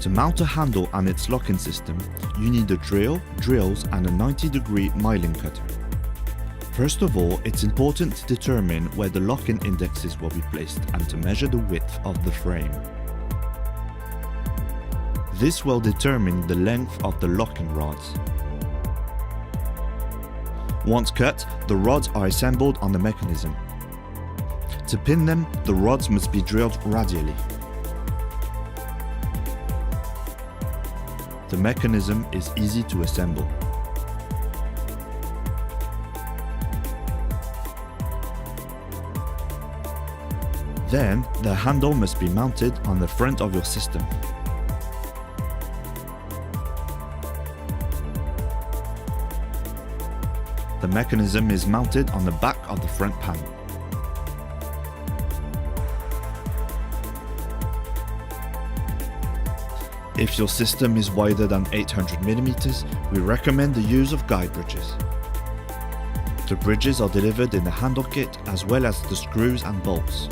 To mount a handle and its locking system, you need a drill, drills and a 90-degree milling cutter. First of all, it's important to determine where the locking indexes will be placed and to measure the width of the frame. This will determine the length of the locking rods. Once cut, the rods are assembled on the mechanism. To pin them, the rods must be drilled radially. The mechanism is easy to assemble. Then, the handle must be mounted on the front of your system. The mechanism is mounted on the back of the front panel. If your system is wider than 800mm, we recommend the use of guide bridges. The bridges are delivered in the handle kit as well as the screws and bolts.